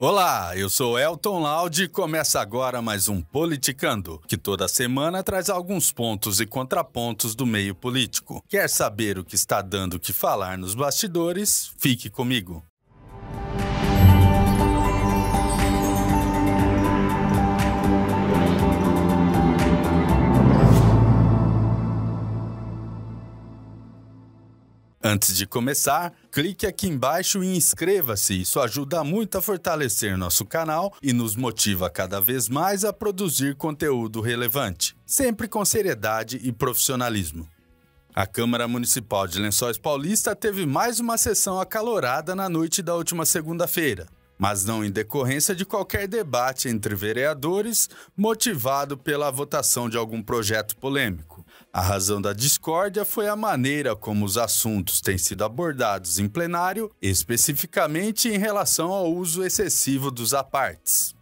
Olá, eu sou Elton Laude e começa agora mais um Politicando, que toda semana traz alguns pontos e contrapontos do meio político. Quer saber o que está dando o que falar nos bastidores? Fique comigo. Antes de começar, clique aqui embaixo e inscreva-se. Isso ajuda muito a fortalecer nosso canal e nos motiva cada vez mais a produzir conteúdo relevante, sempre com seriedade e profissionalismo. A Câmara Municipal de Lençóis Paulista teve mais uma sessão acalorada na noite da última segunda-feira, mas não em decorrência de qualquer debate entre vereadores motivado pela votação de algum projeto polêmico. A razão da discórdia foi a maneira como os assuntos têm sido abordados em plenário, especificamente em relação ao uso excessivo dos apartes.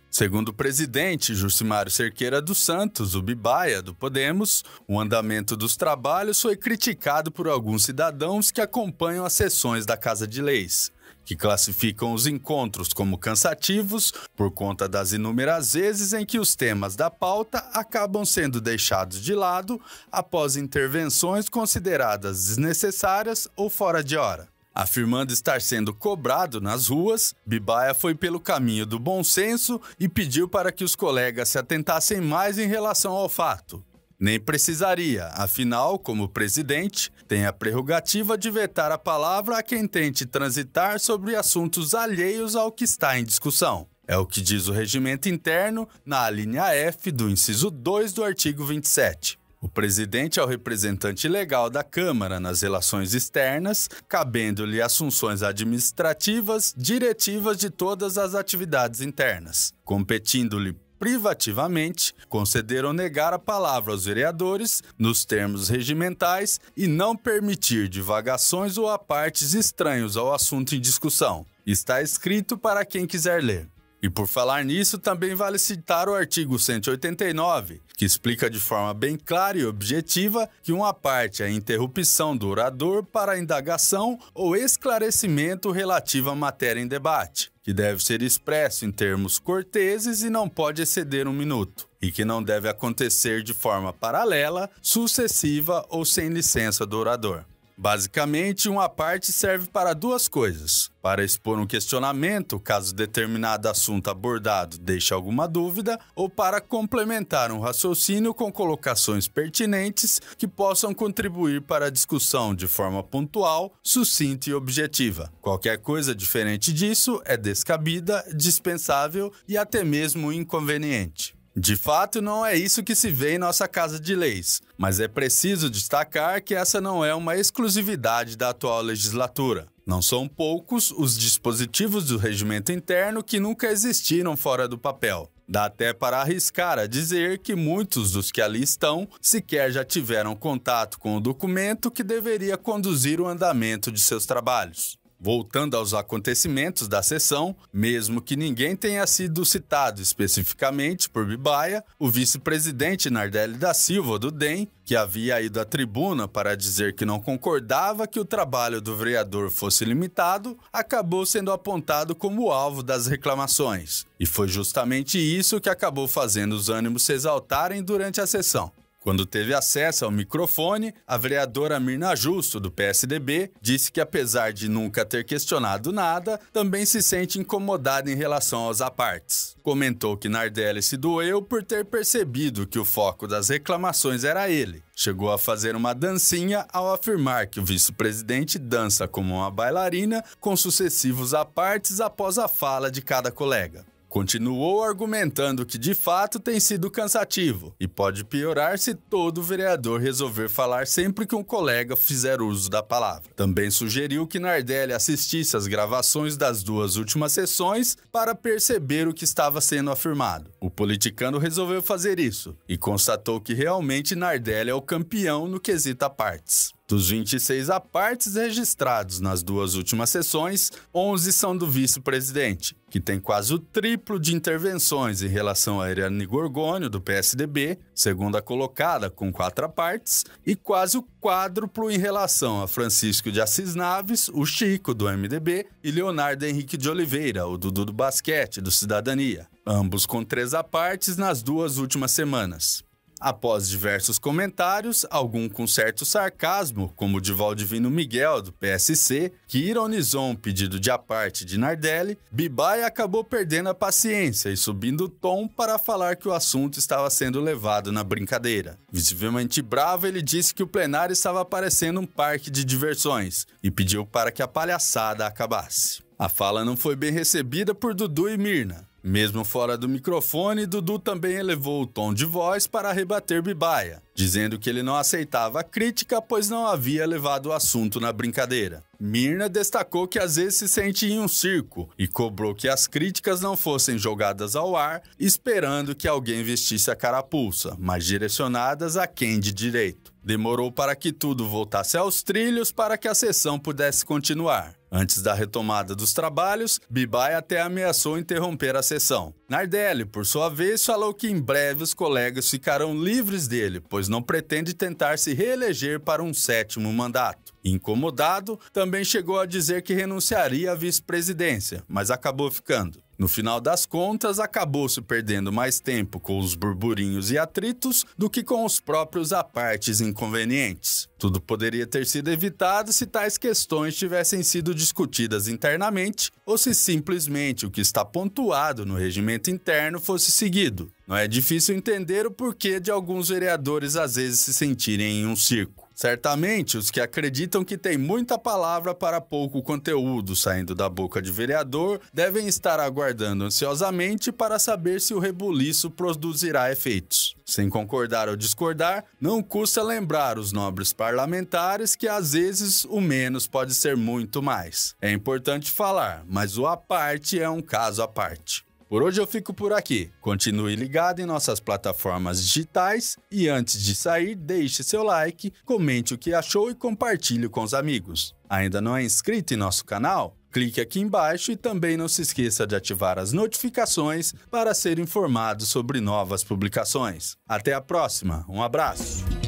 Segundo o presidente Juscimário Cerqueira dos Santos, o Bibaia, do Podemos, o andamento dos trabalhos foi criticado por alguns cidadãos que acompanham as sessões da Casa de Leis, que classificam os encontros como cansativos por conta das inúmeras vezes em que os temas da pauta acabam sendo deixados de lado após intervenções consideradas desnecessárias ou fora de hora. Afirmando estar sendo cobrado nas ruas, Bibaia foi pelo caminho do bom senso e pediu para que os colegas se atentassem mais em relação ao fato. Nem precisaria, afinal, como presidente, tem a prerrogativa de vetar a palavra a quem tente transitar sobre assuntos alheios ao que está em discussão. É o que diz o regimento interno na linha F do inciso 2 do artigo 27. O presidente é o representante legal da Câmara nas relações externas, cabendo-lhe assunções administrativas, diretivas de todas as atividades internas, competindo-lhe privativamente, conceder ou negar a palavra aos vereadores nos termos regimentais e não permitir divagações ou apartes estranhos ao assunto em discussão. Está escrito para quem quiser ler. E por falar nisso, também vale citar o artigo 189, que explica de forma bem clara e objetiva que uma parte é a interrupção do orador para a indagação ou esclarecimento relativo à matéria em debate, que deve ser expresso em termos corteses e não pode exceder 1 minuto, e que não deve acontecer de forma paralela, sucessiva ou sem licença do orador. Basicamente, uma parte serve para duas coisas: para expor um questionamento, caso determinado assunto abordado deixe alguma dúvida, ou para complementar um raciocínio com colocações pertinentes que possam contribuir para a discussão de forma pontual, sucinta e objetiva. Qualquer coisa diferente disso é descabida, dispensável e até mesmo inconveniente. De fato, não é isso que se vê em nossa Casa de Leis, mas é preciso destacar que essa não é uma exclusividade da atual legislatura. Não são poucos os dispositivos do regimento interno que nunca existiram fora do papel. Dá até para arriscar a dizer que muitos dos que ali estão sequer já tiveram contato com o documento que deveria conduzir o andamento de seus trabalhos. Voltando aos acontecimentos da sessão, mesmo que ninguém tenha sido citado especificamente por Bibaia, o vice-presidente Nardelli da Silva, do DEM, que havia ido à tribuna para dizer que não concordava que o trabalho do vereador fosse limitado, acabou sendo apontado como alvo das reclamações. E foi justamente isso que acabou fazendo os ânimos se exaltarem durante a sessão. Quando teve acesso ao microfone, a vereadora Mirna Justo, do PSDB, disse que apesar de nunca ter questionado nada, também se sente incomodada em relação aos apartes. Comentou que Nardelli se doeu por ter percebido que o foco das reclamações era ele. Chegou a fazer uma dancinha ao afirmar que o vice-presidente dança como uma bailarina com sucessivos apartes após a fala de cada colega. Continuou argumentando que de fato tem sido cansativo e pode piorar se todo vereador resolver falar sempre que um colega fizer uso da palavra. Também sugeriu que Nardelli assistisse às gravações das duas últimas sessões para perceber o que estava sendo afirmado. O politicano resolveu fazer isso e constatou que realmente Nardelli é o campeão no quesito apartes. Dos 26 apartes registrados nas 2 últimas sessões, 11 são do vice-presidente, que tem quase o triplo de intervenções em relação a Ariane Gorgônio, do PSDB, segunda colocada com 4 apartes, e quase o quádruplo em relação a Francisco de Assis Naves, o Chico, do MDB, e Leonardo Henrique de Oliveira, o Dudu do Basquete, do Cidadania, ambos com 3 apartes nas 2 últimas semanas. Após diversos comentários, algum com certo sarcasmo, como o de Valdivino Miguel, do PSC, que ironizou um pedido de aparte de Nardelli, Bibaia acabou perdendo a paciência e subindo o tom para falar que o assunto estava sendo levado na brincadeira. Visivelmente bravo, ele disse que o plenário estava parecendo um parque de diversões e pediu para que a palhaçada acabasse. A fala não foi bem recebida por Dudu e Mirna. Mesmo fora do microfone, Dudu também elevou o tom de voz para rebater Bibaia, dizendo que ele não aceitava a crítica, pois não havia levado o assunto na brincadeira. Mirna destacou que às vezes se sente em um circo e cobrou que as críticas não fossem jogadas ao ar, esperando que alguém vestisse a carapuça, mas direcionadas a quem de direito. Demorou para que tudo voltasse aos trilhos para que a sessão pudesse continuar. Antes da retomada dos trabalhos, Bibaia até ameaçou interromper a sessão. Nardelli, por sua vez, falou que em breve os colegas ficarão livres dele, pois não pretende tentar se reeleger para um 7º mandato. Incomodado, também chegou a dizer que renunciaria à vice-presidência, mas acabou ficando. No final das contas, acabou se perdendo mais tempo com os burburinhos e atritos do que com os próprios apartes inconvenientes. Tudo poderia ter sido evitado se tais questões tivessem sido discutidas internamente ou se simplesmente o que está pontuado no regimento interno fosse seguido. Não é difícil entender o porquê de alguns vereadores às vezes se sentirem em um circo. Certamente, os que acreditam que tem muita palavra para pouco conteúdo saindo da boca de vereador devem estar aguardando ansiosamente para saber se o rebuliço produzirá efeitos. Sem concordar ou discordar, não custa lembrar os nobres parlamentares que às vezes o menos pode ser muito mais. É importante falar, mas o à parte é um caso à parte. Por hoje eu fico por aqui. Continue ligado em nossas plataformas digitais e antes de sair, deixe seu like, comente o que achou e compartilhe com os amigos. Ainda não é inscrito em nosso canal? Clique aqui embaixo e também não se esqueça de ativar as notificações para ser informado sobre novas publicações. Até a próxima, um abraço!